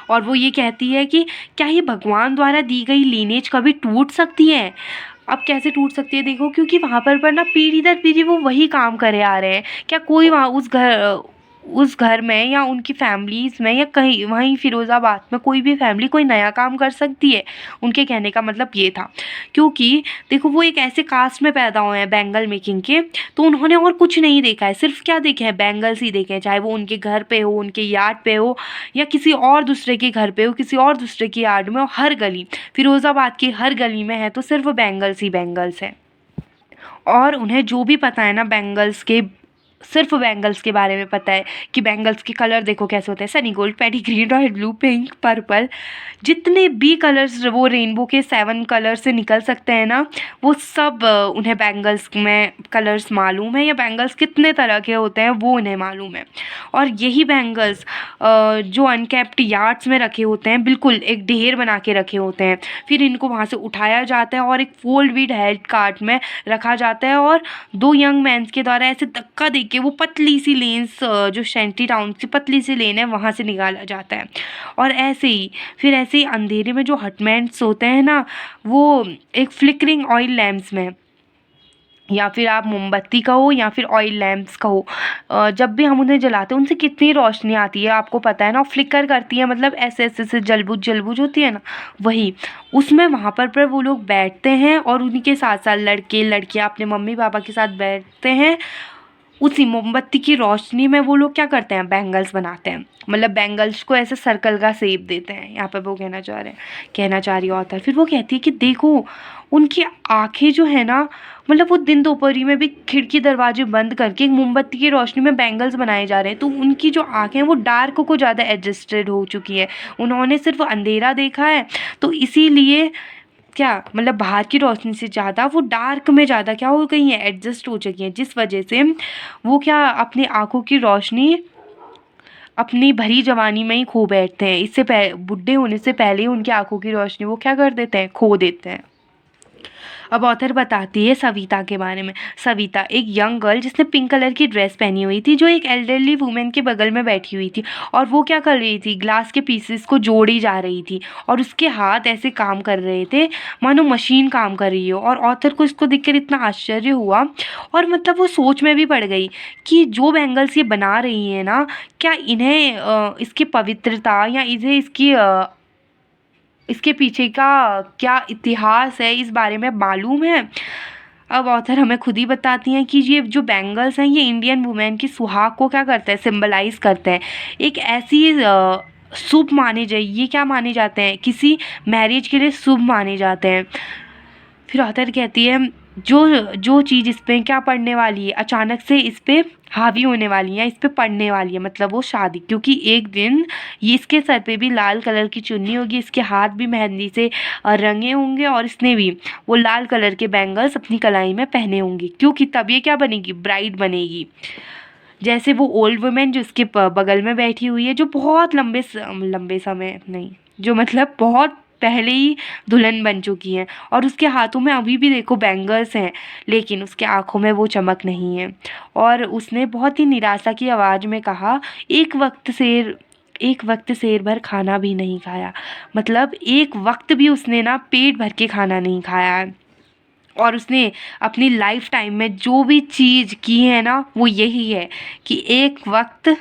और वो ये कहती है कि क्या ये भगवान द्वारा दी गई लीनेज कभी टूट सकती है। अब कैसे टूट सकती है, देखो, क्योंकि वहाँ पर ना पीढ़ी दर पीढ़ी वो वही काम करे आ रहे हैं। क्या कोई वहाँ उस घर में या उनकी फैमिलीज़ में या कहीं वहीं फ़िरोज़ाबाद में कोई भी फैमिली कोई नया काम कर सकती है। उनके कहने का मतलब ये था, क्योंकि देखो वो एक ऐसे कास्ट में पैदा हुए हैं बैंगल मेकिंग के, तो उन्होंने और कुछ नहीं देखा है, सिर्फ क्या देखे हैं, बैंगल्स ही देखे हैं, चाहे वो उनके घर पे हो, उनके यार्ड पे हो, या किसी और दूसरे के घर पे हो, किसी और दूसरे के यार्ड में हो। हर गली, फ़िरोज़ाबाद की हर गली में है तो सिर्फ बैंगल्स ही बैंगल्स हैं। और उन्हें जो भी पता है ना बैंगल्स के, सिर्फ बैंगल्स के बारे में पता है कि बैंगल्स के कलर देखो कैसे होते हैं, sunny gold, paddy green, royal blue, pink, purple, जितने भी कलर्स वो रेनबो के 7 कलर से निकल सकते हैं ना, वो सब उन्हें बैंगल्स में कलर्स मालूम है, या बैंगल्स कितने तरह के होते हैं वो उन्हें मालूम है। और यही बैंगल्स जो अनकेप्ड यार्ड्स में रखे होते हैं, बिल्कुल एक ढेर बना के रखे होते हैं, फिर इनको वहाँ से उठाया जाता है और एक फोल्ड विद हेड कार्ट में रखा जाता है, और 2 यंग मैन्स के द्वारा ऐसे धक्का दे के वो पतली सी लेन्स, जो शैंटी टाउन की पतली सी लेन है, वहाँ से निकाला जाता है। और ऐसे ही फिर ऐसे ही अंधेरे में जो हटमैन्स होते हैं ना, वो एक फ्लिकरिंग ऑयल लैम्प्स में, या फिर आप मोमबत्ती कहो या फिर ऑयल लैम्प्स कहो, जब भी हम उन्हें जलाते हैं उनसे कितनी रोशनी आती है आपको पता है ना, फ्लिकर करती है, मतलब ऐसे ऐसे से जलबुझ होती है ना, वही उसमें वहाँ पर वो लोग बैठते हैं, और उन्हीं के साथ साथ लड़के लड़कियाँ अपने मम्मी पापा के साथ बैठते हैं। उसी मोमबत्ती की रोशनी में वो लोग क्या करते हैं, बैंगल्स बनाते हैं, मतलब बैंगल्स को ऐसे सर्कल का शेप देते हैं। यहाँ पर वो कहना चाह रही ऑथर, फिर वो कहती है कि देखो उनकी आंखें जो है ना, मतलब वो दिन दोपहरी में भी खिड़की दरवाजे बंद करके एक मोमबत्ती की रोशनी में बैंगल्स बनाए जा रहे हैं, तो उनकी जो आंखें हैं वो डार्क को ज़्यादा एडजस्टेड हो चुकी है, उन्होंने सिर्फ अंधेरा देखा है, तो इसीलिए क्या मतलब बाहर की रोशनी से ज़्यादा वो डार्क में ज़्यादा क्या हो गई हैं, एडजस्ट हो चुकी हैं, जिस वजह से वो क्या अपनी आँखों की रोशनी अपनी भरी जवानी में ही खो बैठते हैं। इससे बुढ़े होने से पहले ही उनकी आँखों की रोशनी वो क्या कर देते हैं, खो देते हैं। अब ऑथर बताती है सविता के बारे में। सविता एक यंग गर्ल जिसने पिंक कलर की ड्रेस पहनी हुई थी, जो एक एल्डरली वुमेन के बगल में बैठी हुई थी, और वो क्या कर रही थी, ग्लास के पीसेस को जोड़ी जा रही थी, और उसके हाथ ऐसे काम कर रहे थे मानो मशीन काम कर रही हो। और ऑथर को इसको देखकर इतना आश्चर्य हुआ, और मतलब वो सोच में भी पड़ गई कि जो बैंगल्स ये बना रही हैं ना, क्या इन्हें इसकी पवित्रता या इन्हें इसके पीछे का क्या इतिहास है, इस बारे में मालूम है। अब ऑथर हमें खुद ही बताती हैं कि ये जो बैंगल्स हैं ये इंडियन वुमेन की सुहाग को क्या करते हैं, सिंबलाइज करते हैं, एक ऐसी शुभ माने जाए, ये क्या माने जाते हैं, किसी मैरिज के लिए शुभ माने जाते हैं। फिर ऑथर कहती है जो जो चीज़ इस पे क्या पड़ने वाली है, अचानक से इस पे हावी होने वाली है, इस पे पड़ने वाली है, मतलब वो शादी, क्योंकि एक दिन ये इसके सर पे भी लाल कलर की चुन्नी होगी, इसके हाथ भी मेहंदी से रंगे होंगे, और इसने भी वो लाल कलर के बैंगल्स अपनी कलाई में पहने होंगे, क्योंकि तब ये क्या बनेगी, ब्राइड बनेगी। जैसे वो ओल्ड वुमेन जो उसके बगल में बैठी हुई है, जो बहुत लंबे समय नहीं, जो मतलब बहुत पहले ही दुल्हन बन चुकी हैं, और उसके हाथों में अभी भी देखो बैंगल्स हैं, लेकिन उसके आँखों में वो चमक नहीं है। और उसने बहुत ही निराशा की आवाज़ में कहा, एक वक्त शेर भर खाना भी नहीं खाया, मतलब एक वक्त भी उसने ना पेट भर के खाना नहीं खाया है। और उसने अपनी लाइफ टाइम में जो भी चीज़ की है ना, वो यही है कि एक वक्त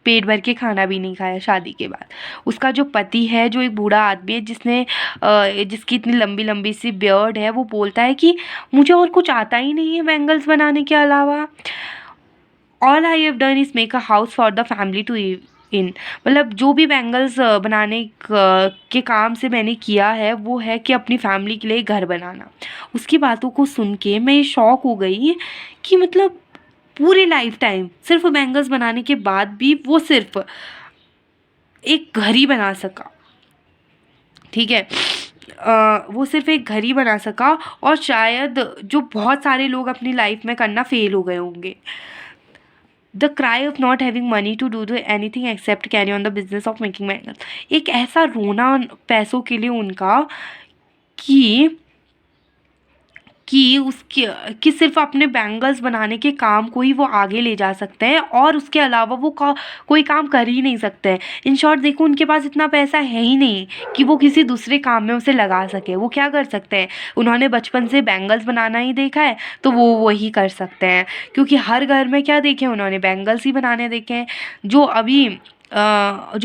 पेट भर के खाना भी नहीं खाया शादी के बाद। उसका जो पति है, जो एक बूढ़ा आदमी है, जिसकी इतनी लंबी लंबी सी बियर्ड है, वो बोलता है कि मुझे और कुछ आता ही नहीं है बैंगल्स बनाने के अलावा। All I have done is make a house for the family to in, मतलब जो भी बैंगल्स बनाने के काम से मैंने किया है वो है कि अपनी फैमिली के लिए घर बनाना। उसकी बातों को सुन के मैं ये शॉक हो गई कि मतलब पूरी लाइफ टाइम सिर्फ बैंगल्स बनाने के बाद भी वो सिर्फ एक घर ही बना सका, ठीक है, वो सिर्फ एक घर ही बना सका, और शायद जो बहुत सारे लोग अपनी लाइफ में करना फेल हो गए होंगे। The cry of not having money to do anything except carry on the business of making bangles, एक ऐसा रोना पैसों के लिए उनका कि कि उसके कि सिर्फ अपने बैंगल्स बनाने के काम को ही वो आगे ले जा सकते हैं और उसके अलावा वो कोई काम कर ही नहीं सकते हैं। इन शॉर्ट देखो, उनके पास इतना पैसा है ही नहीं कि वो किसी दूसरे काम में उसे लगा सके। वो क्या कर सकते हैं, उन्होंने बचपन से बैंगल्स बनाना ही देखा है तो वो वही कर सकते हैं, क्योंकि हर घर में क्या देखे उन्होंने, बैंगल्स ही बनाने देखे हैं। जो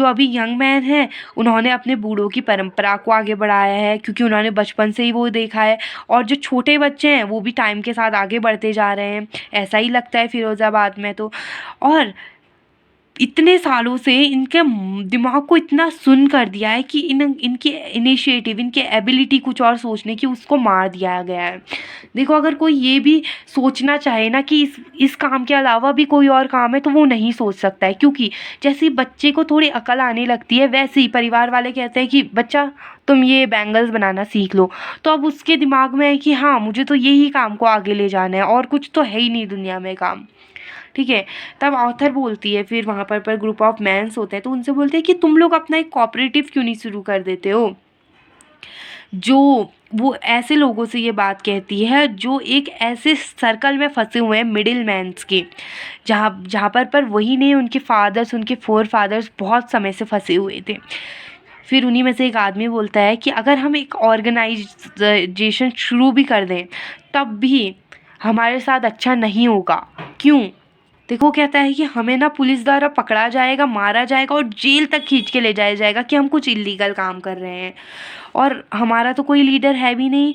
अभी यंग मैन हैं, उन्होंने अपने बूढ़ों की परंपरा को आगे बढ़ाया है, क्योंकि उन्होंने बचपन से ही वो देखा है। और जो छोटे बच्चे हैं वो भी टाइम के साथ आगे बढ़ते जा रहे हैं, ऐसा ही लगता है फिरोज़ाबाद में तो। और इतने सालों से इनके दिमाग को इतना सुन कर दिया है कि इनकी इनिशिएटिव, इनके एबिलिटी कुछ और सोचने की, उसको मार दिया गया है। देखो, अगर कोई ये भी सोचना चाहे ना कि इस काम के अलावा भी कोई और काम है, तो वो नहीं सोच सकता है, क्योंकि जैसे ही बच्चे को थोड़ी अकल आने लगती है, वैसे ही परिवार वाले कहते हैं कि बच्चा तुम ये बैंगल्स बनाना सीख लो, तो अब उसके दिमाग में है कि हाँ, मुझे तो यही काम को आगे ले जाना है और कुछ तो है ही नहीं दुनिया में काम। ठीक है। तब ऑथर बोलती है, फिर वहाँ पर ग्रुप ऑफ मैन्स होते हैं तो उनसे बोलते हैं कि तुम लोग अपना एक कोऑपरेटिव क्यों नहीं शुरू कर देते हो। जो वो ऐसे लोगों से ये बात कहती है जो एक ऐसे सर्कल में फंसे हुए हैं मिडिल मैन्स के, जहाँ जहाँ पर वही नहीं, उनके फादर्स, उनके फोर फादर्स बहुत समय से फंसे हुए थे। फिर उन्हीं में से एक आदमी बोलता है कि अगर हम एक ऑर्गेनाइजेशन शुरू भी कर दें तब भी हमारे साथ अच्छा नहीं होगा। क्यों? देखो, कहता है कि हमें ना पुलिस द्वारा पकड़ा जाएगा, मारा जाएगा और जेल तक खींच के ले जाया जाएगा कि हम कुछ इलीगल काम कर रहे हैं। और हमारा तो कोई लीडर है भी नहीं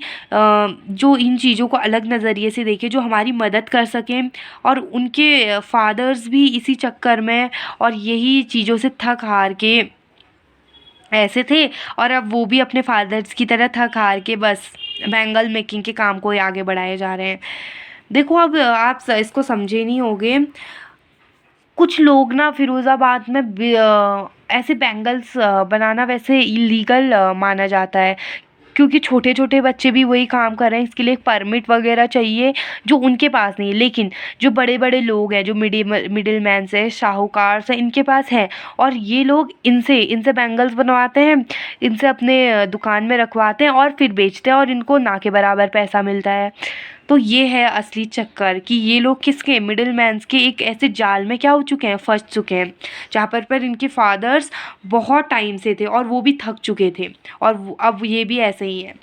जो इन चीज़ों को अलग नज़रिए से देखे, जो हमारी मदद कर सकें। और उनके फादर्स भी इसी चक्कर में और यही चीज़ों से थक हार के ऐसे थे, और अब वो भी अपने फादर्स की तरह थक हार के बस बैंगल मेकिंग के काम को ही आगे बढ़ाए जा रहे हैं। देखो, अब आप इसको समझे नहीं होगे, कुछ लोग ना फिरोज़ाबाद में ऐसे बैंगल्स बनाना वैसे इलीगल माना जाता है, क्योंकि छोटे छोटे बच्चे भी वही काम कर रहे हैं। इसके लिए एक परमिट वगैरह चाहिए जो उनके पास नहीं है, लेकिन जो बड़े बड़े लोग हैं, जो मिडिल मैन से शाहूकार से, इनके पास है। और ये लोग इनसे इनसे बैंगल्स बनवाते हैं, इनसे अपने दुकान में रखवाते हैं और फिर बेचते हैं, और इनको ना के बराबर पैसा मिलता है। तो ये है असली चक्कर कि ये लोग किसके, मिडिल मैन्स के एक ऐसे जाल में क्या हो चुके हैं, फंस चुके हैं, जहाँ पर इनके फादर्स बहुत टाइम से थे और वो भी थक चुके थे, और अब ये भी ऐसे ही है।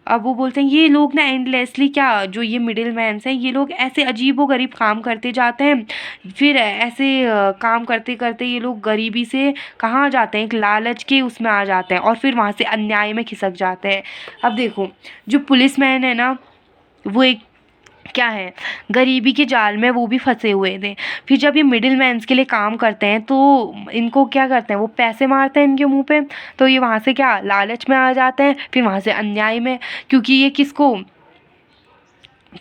अब वो बोलते हैं ये लोग ना एंडलेसली, क्या जो ये मिडिल मैन्स हैं, ये लोग ऐसे अजीबोगरीब काम करते जाते हैं। फिर ऐसे काम करते करते ये लोग गरीबी से कहाँ जाते हैं, एक लालच के उसमें आ जाते हैं और फिर वहाँ से अन्याय में खिसक जाते हैं। अब देखो, जो पुलिस मैन है ना, वो एक क्या है, गरीबी के जाल में वो भी फंसे हुए थे। फिर जब ये मिडिल मैन्स के लिए काम करते हैं तो इनको क्या करते हैं, वो पैसे मारते हैं इनके मुंह पे, तो ये वहाँ से क्या लालच में आ जाते हैं, फिर वहाँ से अन्याय में, क्योंकि ये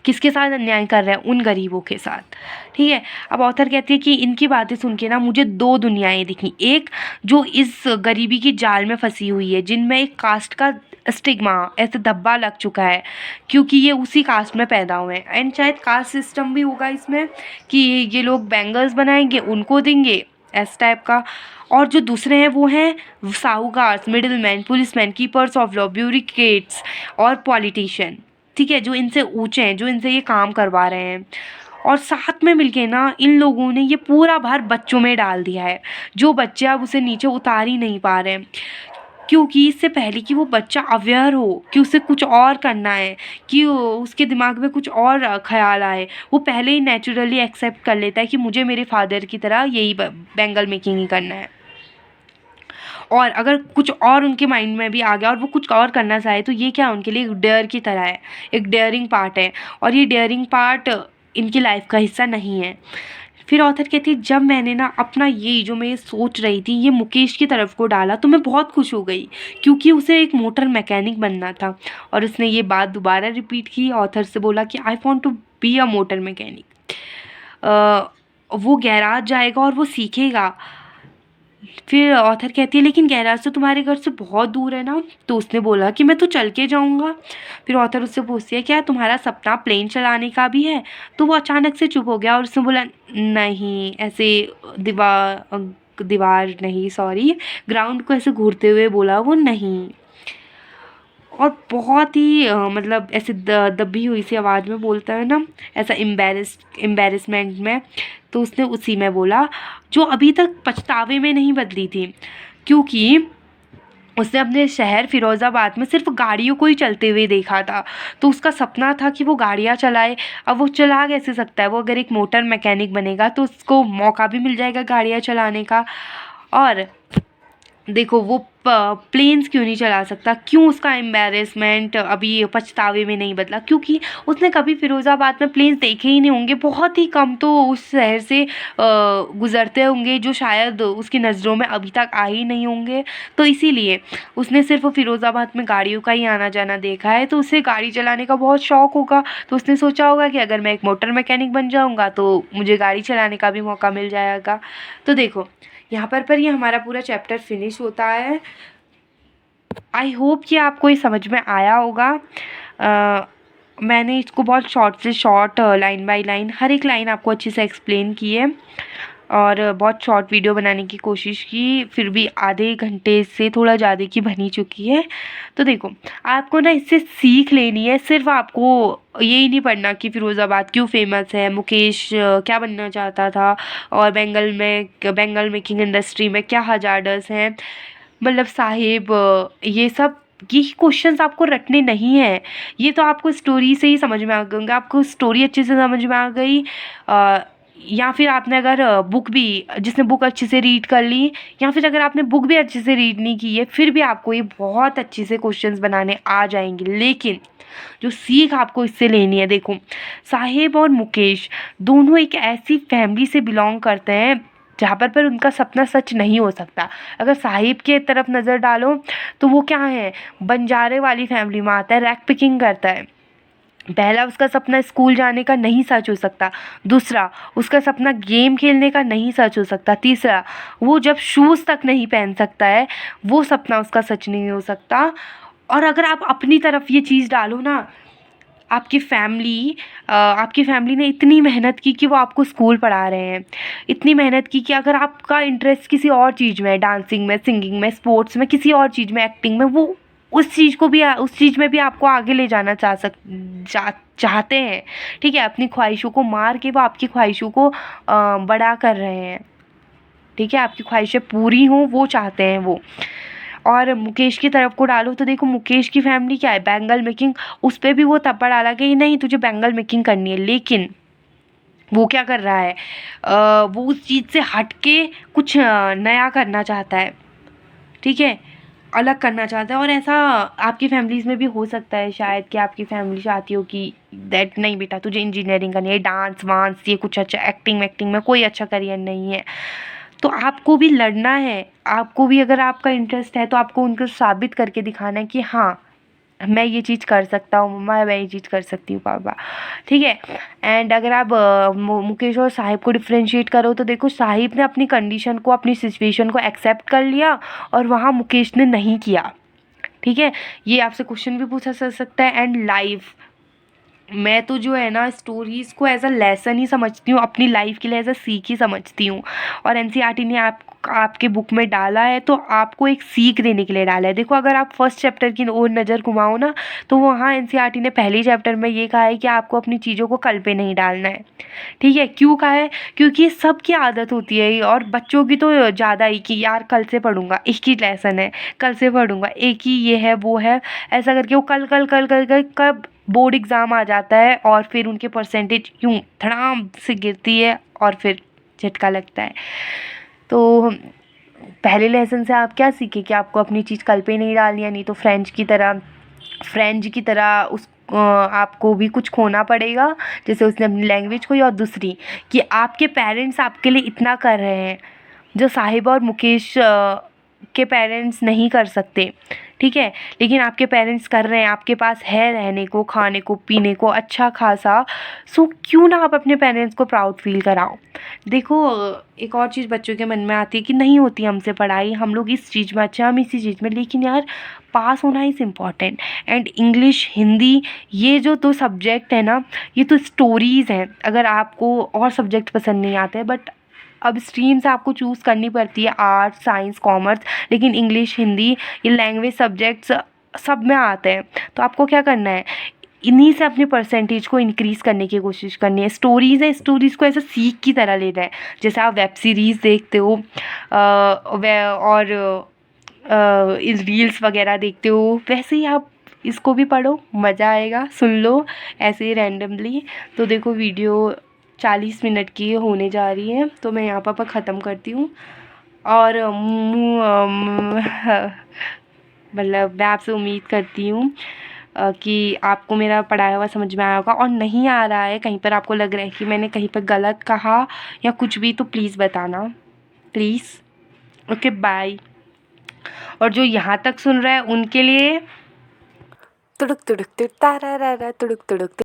किसके साथ अन्याय कर रहे हैं, उन गरीबों के साथ। ठीक है। अब ऑथर कहती है कि इनकी बातें सुन के ना मुझे दो दुनियाएं दिखी, एक जो इस गरीबी की जाल में फंसी हुई है, जिनमें एक कास्ट का स्टिग्मा, ऐसे धब्बा लग चुका है, क्योंकि ये उसी कास्ट में पैदा हुए हैं। एंड शायद कास्ट सिस्टम भी होगा इसमें कि ये लोग बैंगल्स बनाएंगे, उनको देंगे इस टाइप का। और जो दूसरे हैं वो हैं साहूकार, middle man, police man, keepers of law, bureaucrats और पॉलिटिशियन। ठीक है, जो इनसे ऊंचे हैं, जो इनसे ये काम करवा रहे हैं। और साथ में मिलके ना इन लोगों ने ये पूरा भार बच्चों में डाल दिया है, जो बच्चे अब उसे नीचे उतार ही नहीं पा रहे हैं, क्योंकि इससे पहले कि वो बच्चा अवेयर हो कि उसे कुछ और करना है, कि उसके दिमाग में कुछ और ख्याल आए, वो पहले ही नेचुरली एक्सेप्ट कर लेता है कि मुझे मेरे फादर की तरह यही बैंगल मेकिंग ही करना है। और अगर कुछ और उनके माइंड में भी आ गया और वो कुछ और करना चाहे, तो ये क्या उनके लिए एक डेयर की तरह है, एक डेयरिंग पार्ट है, और ये डेयरिंग पार्ट इनकी लाइफ का हिस्सा नहीं है। फिर ऑथर कहती है जब मैंने ना अपना ये जो मैं ये सोच रही थी ये मुकेश की तरफ को डाला तो मैं बहुत खुश हो गई, क्योंकि उसे एक मोटर मैकेनिक बनना था। और उसने ये बात दोबारा रिपीट की, ऑथर से बोला कि I want to be a motor mechanic. वो गैराज जाएगा और वो सीखेगा। फिर ऑथर कहती है लेकिन गैराज तो तुम्हारे घर से बहुत दूर है ना, तो उसने बोला कि मैं तो चल के जाऊंगा। फिर ऑथर उससे पूछती है क्या तुम्हारा सपना प्लेन चलाने का भी है, तो वो अचानक से चुप हो गया और उसने बोला नहीं, ऐसे दीवार नहीं, सॉरी, ग्राउंड को ऐसे घूरते हुए बोला वो नहीं। और बहुत ही मतलब ऐसे दबी हुई सी आवाज़ में बोलता है ना, ऐसा एम्बेरसमेंट में। तो उसने उसी में बोला, जो अभी तक पछतावे में नहीं बदली थी, क्योंकि उसने अपने शहर फिरोज़ाबाद में सिर्फ गाड़ियों को ही चलते हुए देखा था। तो उसका सपना था कि वो गाड़ियाँ चलाए। अब वो चला कैसे सकता है? वो अगर एक मोटर मैकेनिक बनेगा तो उसको मौका भी मिल जाएगा गाड़ियाँ चलाने का। और देखो वो प्लेन्स क्यों नहीं चला सकता? क्यों उसका एम्बैरेसमेंट अभी पछतावे में नहीं बदला? क्योंकि उसने कभी फिरोज़ाबाद में प्लेन्स देखे ही नहीं होंगे, बहुत ही कम तो उस शहर से गुज़रते होंगे, जो शायद उसकी नज़रों में अभी तक आए ही नहीं होंगे। तो इसीलिए उसने सिर्फ फिरोज़ाबाद में गाड़ियों का ही आना-जाना देखा है, तो उसे गाड़ी चलाने का बहुत शौक होगा। तो उसने सोचा होगा कि अगर मैं एक मोटर मैकेनिक बन जाऊँगा तो मुझे गाड़ी चलाने का भी मौका मिल जाएगा। तो देखो यहाँ पर ये हमारा पूरा चैप्टर फिनिश होता है। आई होप कि आपको ये समझ में आया होगा। मैंने इसको बहुत शॉर्ट से शॉर्ट, लाइन बाय लाइन, हर एक लाइन आपको अच्छे से एक्सप्लेन की है और बहुत शॉर्ट वीडियो बनाने की कोशिश की, फिर भी आधे घंटे से थोड़ा ज़्यादा की बन ही चुकी है। तो देखो आपको ना इससे सीख लेनी है, सिर्फ आपको यही नहीं पढ़ना कि फिरोज़ाबाद क्यों फेमस है, मुकेश क्या बनना चाहता था, और बेंगल मेकिंग इंडस्ट्री में क्या हजार्ड्स हैं, मतलब साहिब, ये क्वेश्चंस आपको रटने नहीं है। ये तो आपको स्टोरी से ही समझ में आ गए होंगे। आपको स्टोरी अच्छे से समझ में आ गई, या फिर आपने अगर बुक भी, जिसने बुक अच्छे से रीड कर ली, या फिर अगर आपने बुक भी अच्छे से रीड नहीं की है, फिर भी आपको ये बहुत अच्छे से क्वेश्चंस बनाने आ जाएंगे। लेकिन जो सीख आपको इससे लेनी है, देखो साहिब और मुकेश दोनों एक ऐसी फैमिली से बिलोंग करते हैं जहाँ पर उनका सपना सच नहीं हो सकता। अगर साहिब के तरफ नज़र डालो तो वो क्या है, बंजारे वाली फैमिली में आता है, रैक पिकिंग करता है। पहला, उसका सपना स्कूल जाने का नहीं सच हो सकता। दूसरा, उसका सपना गेम खेलने का नहीं सच हो सकता। तीसरा, वो जब शूज़ तक नहीं पहन सकता है, वो सपना उसका सच नहीं हो सकता। और अगर आप अपनी तरफ ये चीज़ डालो ना, आपकी फैमिली ने इतनी मेहनत की कि वो आपको स्कूल पढ़ा रहे हैं, इतनी मेहनत की कि अगर आपका इंटरेस्ट किसी और चीज़ में है, डांसिंग में, सिंगिंग में, स्पोर्ट्स में, किसी और चीज़ में, एक्टिंग में, वो उस चीज़ में भी आपको आगे ले जाना चाहते हैं। ठीक है, अपनी ख्वाहिशों को मार के वो आपकी ख्वाहिशों को बड़ा कर रहे हैं। ठीक है, आपकी ख्वाहिशें पूरी हों वो चाहते हैं वो। और मुकेश की तरफ को डालो तो देखो मुकेश की फैमिली क्या है, बैंगल मेकिंग। उस पर भी वो थप्पड़ डाला कि नहीं तुझे बैंगल मेकिंग करनी है, लेकिन वो क्या कर रहा है, वो उस चीज़ से हट के कुछ नया करना चाहता है। ठीक है, अलग करना चाहता है। और ऐसा आपकी फैमिलीज़ में भी हो सकता है शायद, कि आपकी फैमिली चाहती हो कि दैट नहीं बेटा तुझे इंजीनियरिंग करनी है, डांस वांस ये कुछ अच्छा, एक्टिंग में कोई अच्छा करियर नहीं है। तो आपको भी लड़ना है, आपको भी, अगर आपका इंटरेस्ट है तो आपको उनको साबित करके दिखाना है कि हाँ मैं ये चीज़ कर सकता हूँ मम्मा, मैं ये चीज़ कर सकती हूँ पापा। ठीक है, एंड अगर आप मुकेश और साहिब को डिफ्रेंशिएट करो तो देखो साहिब ने अपनी कंडीशन को, अपनी सिचुएशन को एक्सेप्ट कर लिया और वहाँ मुकेश ने नहीं किया। ठीक है, ये आपसे क्वेश्चन भी पूछा जा सकता है। एंड लाइफ, मैं तो जो है ना स्टोरीज़ को एज अ लेसन ही समझती हूँ, अपनी लाइफ के लिए एज अ सीख ही समझती हूँ। और एनसीईआरटी ने आपके बुक में डाला है तो आपको एक सीख देने के लिए डाला है। देखो अगर आप फर्स्ट चैप्टर की ओर नज़र घुमाओ ना, तो वहाँ एनसीईआरटी ने पहले चैप्टर में ये कहा है कि आपको अपनी चीज़ों को कल पे नहीं डालना है। ठीक है, क्यों कहा है? क्योंकि सबकी आदत होती है, और बच्चों की तो ज़्यादा ही, कि यार कल से पढ़ूंगा, एक ही लेसन है, कल से पढ़ूंगा, एक ही ये है वो है, ऐसा करके वो कल कल कल कल कल कब बोर्ड एग्ज़ाम आ जाता है और फिर उनके परसेंटेज यूँ धड़ाम से गिरती है और फिर झटका लगता है। तो पहले लेसन से आप क्या सीखे कि आपको अपनी चीज़ कल पे नहीं डालनी है, नहीं तो फ्रेंच की तरह उस आपको भी कुछ खोना पड़ेगा, जैसे उसने अपनी लैंग्वेज खोई। और दूसरी कि आपके पेरेंट्स आपके लिए इतना कर रहे हैं जो साहिबा और मुकेश के पेरेंट्स नहीं कर सकते। ठीक है, लेकिन आपके पेरेंट्स कर रहे हैं, आपके पास है रहने को, खाने को, पीने को अच्छा खासा, सो क्यों ना आप अपने पेरेंट्स को प्राउड फील कराओ। देखो एक और चीज़ बच्चों के मन में आती है कि नहीं होती हमसे पढ़ाई, हम लोग इस चीज़ में अच्छे, हम इसी चीज़ में, लेकिन यार पास होना is important. And English, Hindi, ये जो दो सब्जेक्ट है ना, ये तो स्टोरीज़ हैं। अगर आपको और सब्जेक्ट पसंद नहीं आते, बट अब स्ट्रीम से आपको चूज़ करनी पड़ती है, आर्ट्स, साइंस, कॉमर्स, लेकिन इंग्लिश, हिंदी, ये लैंग्वेज सब्जेक्ट्स सब में आते हैं। तो आपको क्या करना है, इन्हीं से अपने परसेंटेज को इंक्रीज़ करने की कोशिश करनी है। स्टोरीज़ है, स्टोरीज़ को ऐसा सीख की तरह लेना है। जैसे आप वेब सीरीज़ देखते हो और इस रील्स वगैरह देखते हो, वैसे ही आप इसको भी पढ़ो, मज़ा आएगा, सुन लो ऐसे ही रैंडमली। तो देखो वीडियो 40 मिनट की होने जा रही है, तो मैं यहाँ पर ख़त्म करती हूँ। और मतलब मैं आपसे उम्मीद करती हूँ कि आपको मेरा पढ़ाया हुआ समझ में आया होगा, और नहीं आ रहा है, कहीं पर आपको लग रहा है कि मैंने कहीं पर गलत कहा या कुछ भी, तो प्लीज़ बताना, प्लीज़। Okay, bye. और जो यहाँ तक सुन रहा है उनके लिए तुड़ुक तुड़ुक तुड़ तारा रा रा तुड़ुक तुड़ुक।